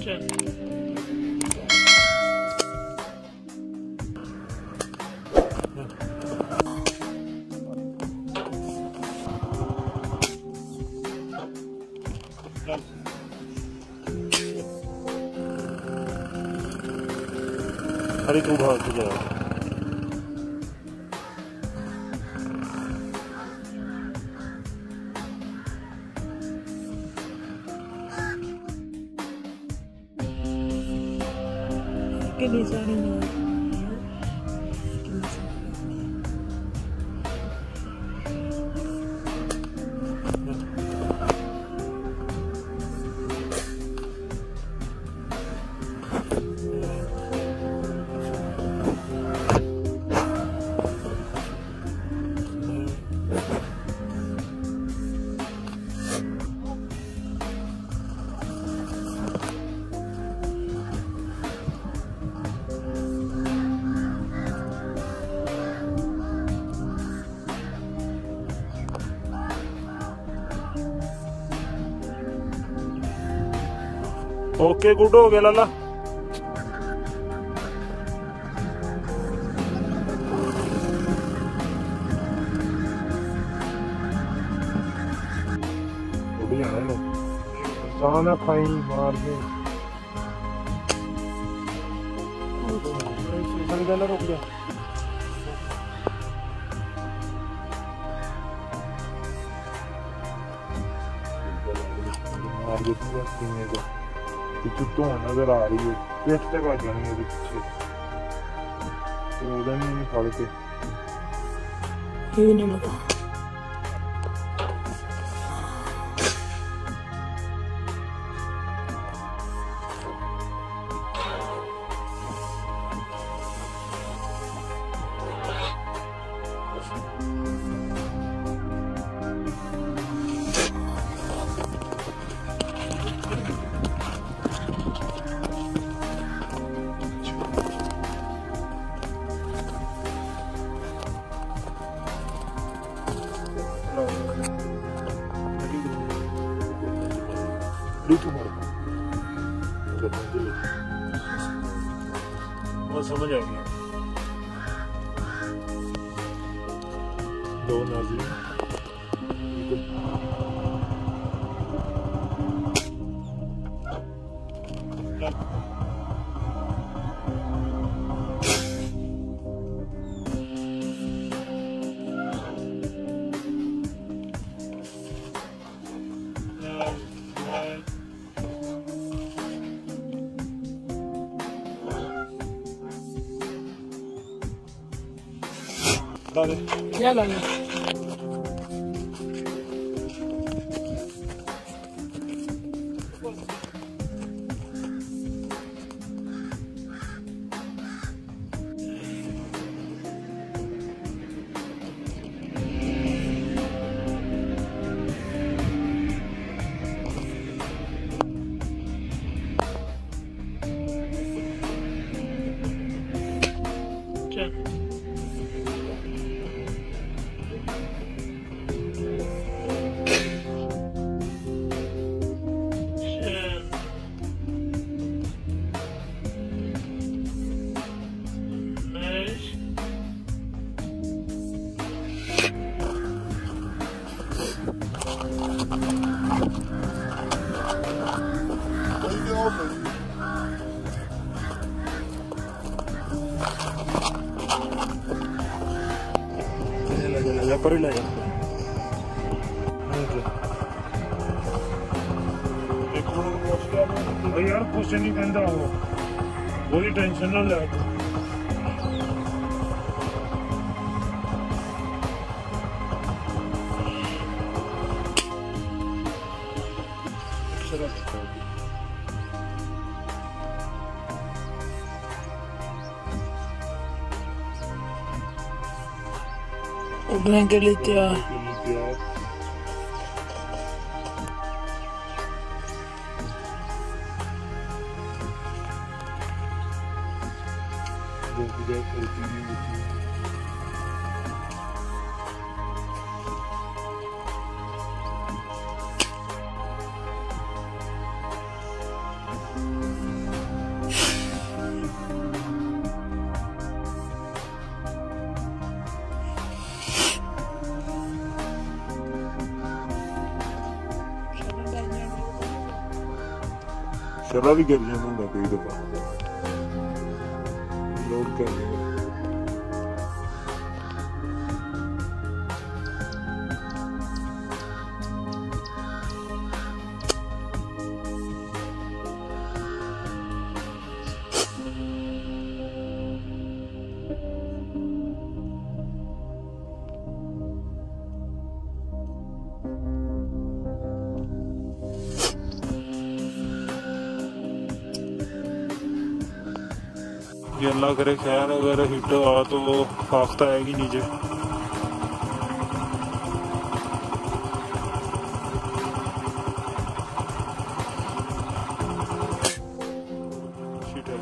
अरे तू भाग के जा। कितनी सारी ओके गुड हो गया लाला। ना खाई मार के रुक गया। मार के पीछे तो नजर आ रही है, पेट तक आ जानी है पीछे, तो उधर नहीं खा के ये नहीं लगा। समझ आ गया। दो नाज़रीन क्या लगे? पर ही ले जा। यार कुछ नहीं कहता वो, कोई टेंशन ना ले। उठने के लिए तैयार। चला भी गिर जाता कई दफा लोड कर देंगे। ये अल्लाह करे खैर अगर हिट हुआ तो वो फाख्ता आएगी नीचे। शिट है।